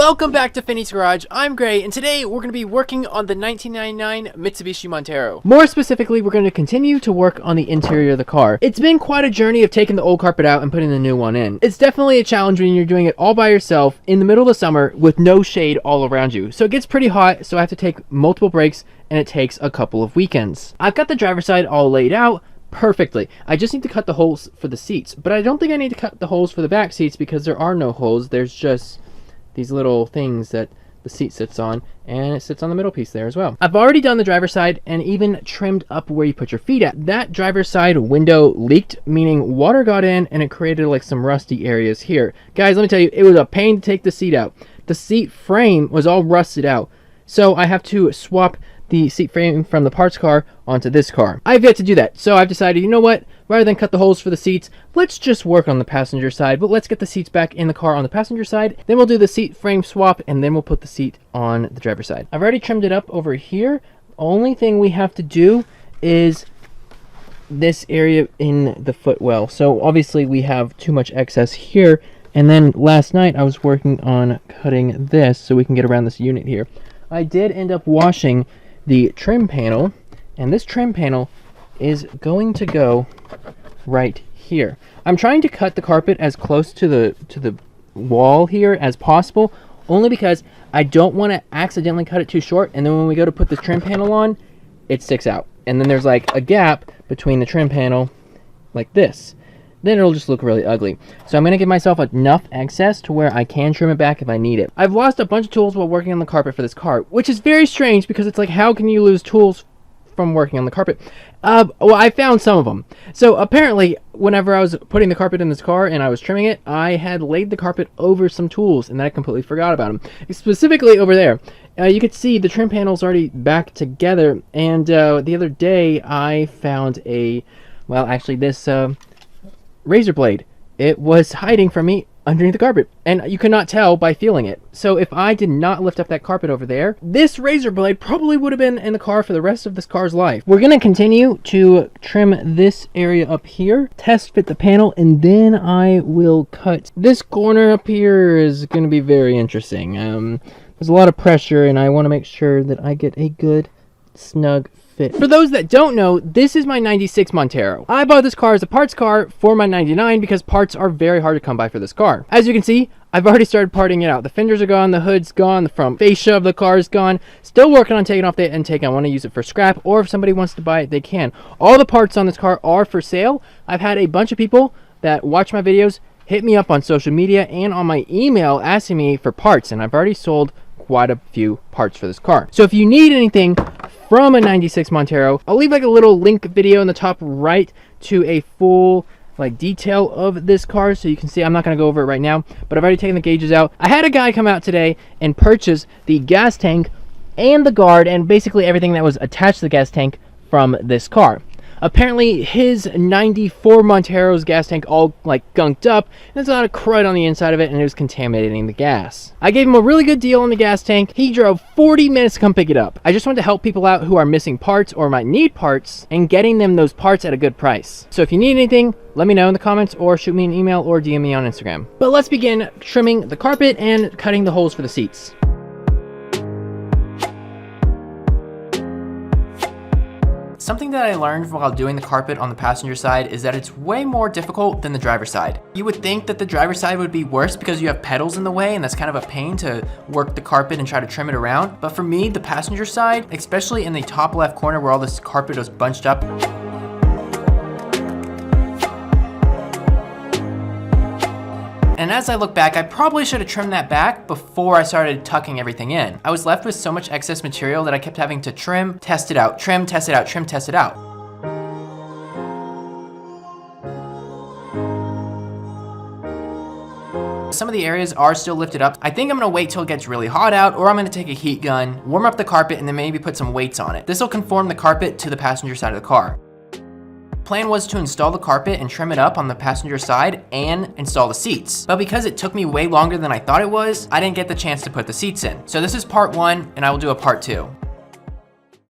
Welcome back to Phinys Garage. I'm Gray, and today we're going to be working on the 1999 Mitsubishi Montero. More specifically, we're going to continue to work on the interior of the car. It's been quite a journey of taking the old carpet out and putting the new one in. It's definitely a challenge when you're doing it all by yourself in the middle of the summer with no shade all around you. So it gets pretty hot, so I have to take multiple breaks, and it takes a couple of weekends. I've got the driver's side all laid out perfectly. I just need to cut the holes for the seats, but I don't think I need to cut the holes for the back seats because there are no holes. There's just these little things that the seat sits on, and it sits on the middle piece there as well. I've already done the driver's side and even trimmed up where you put your feet at. That driver's side window leaked, meaning water got in and it created like some rusty areas here. Guys, let me tell you, it was a pain to take the seat out. The seat frame was all rusted out, so I have to swap the seat frame from the parts car onto this car. I've yet to do that, so I've decided, you know what, rather than cut the holes for the seats, let's just work on the passenger side, but let's get the seats back in the car on the passenger side, then we'll do the seat frame swap, and then we'll put the seat on the driver's side. I've already trimmed it up over here. Only thing we have to do is this area in the footwell. So obviously we have too much excess here, and then last night I was working on cutting this so we can get around this unit here. I did end up washing the trim panel, and this trim panel is going to go right here. I'm trying to cut the carpet as close to the wall here as possible, only because I don't want to accidentally cut it too short, and then when we go to put the trim panel on, it sticks out, and then there's like a gap between the trim panel like this. Then it'll just look really ugly. So I'm going to give myself enough excess to where I can trim it back if I need it. I've lost a bunch of tools while working on the carpet for this car, which is very strange because it's like, how can you lose tools from working on the carpet? Well, I found some of them. So apparently, whenever I was putting the carpet in this car and I was trimming it, I had laid the carpet over some tools, and then I completely forgot about them. Specifically over there. You could see the trim panel's already back together, and the other day I found this razor blade. It was hiding from me underneath the carpet, and you could not tell by feeling it. So if I did not lift up that carpet over there, this razor blade probably would have been in the car for the rest of this car's life. We're going to continue to trim this area up here, test fit the panel, and then I will cut this corner up here. Is going to be very interesting. There's a lot of pressure, and I want to make sure that I get a good snug fit. For those that don't know, this is my 96 Montero. I bought this car as a parts car for my 99 because parts are very hard to come by for this car. As you can see, I've already started parting it out. The fenders are gone, the hood's gone, the front fascia of the car is gone. Still working on taking off the intake. I want to use it for scrap, or if somebody wants to buy it, they can. All the parts on this car are for sale. I've had a bunch of people that watch my videos hit me up on social media and on my email asking me for parts, and I've already sold quite a few parts for this car. So if you need anything from a 96 Montero, I'll leave like a little link video in the top right to a full detail of this car so you can see. I'm not going to go over it right now, but I've already taken the gauges out. I had a guy come out today and purchase the gas tank and the guard and basically everything that was attached to the gas tank from this car. Apparently his 94 Montero's gas tank all gunked up, and there's a lot of crud on the inside of it, and it was contaminating the gas. I gave him a really good deal on the gas tank. He drove 40 minutes to come pick it up. I just wanted to help people out who are missing parts or might need parts and getting them those parts at a good price. So if you need anything, let me know in the comments or shoot me an email or DM me on Instagram. But let's begin trimming the carpet and cutting the holes for the seats. Something that I learned while doing the carpet on the passenger side is that it's way more difficult than the driver's side. You would think that the driver's side would be worse because you have pedals in the way and that's kind of a pain to work the carpet and try to trim it around. But for me, the passenger side, especially in the top left corner where all this carpet was bunched up, and as I look back, I probably should have trimmed that back before I started tucking everything in. I was left with so much excess material that I kept having to trim, test it out, trim, test it out, trim, test it out. Some of the areas are still lifted up. I think I'm gonna wait till it gets really hot out, or I'm gonna take a heat gun, warm up the carpet, and then maybe put some weights on it. This will conform the carpet to the passenger side of the car. Plan was to install the carpet and trim it up on the passenger side and install the seats. But because it took me way longer than I thought it was, I didn't get the chance to put the seats in. So this is part one, and I will do a part two.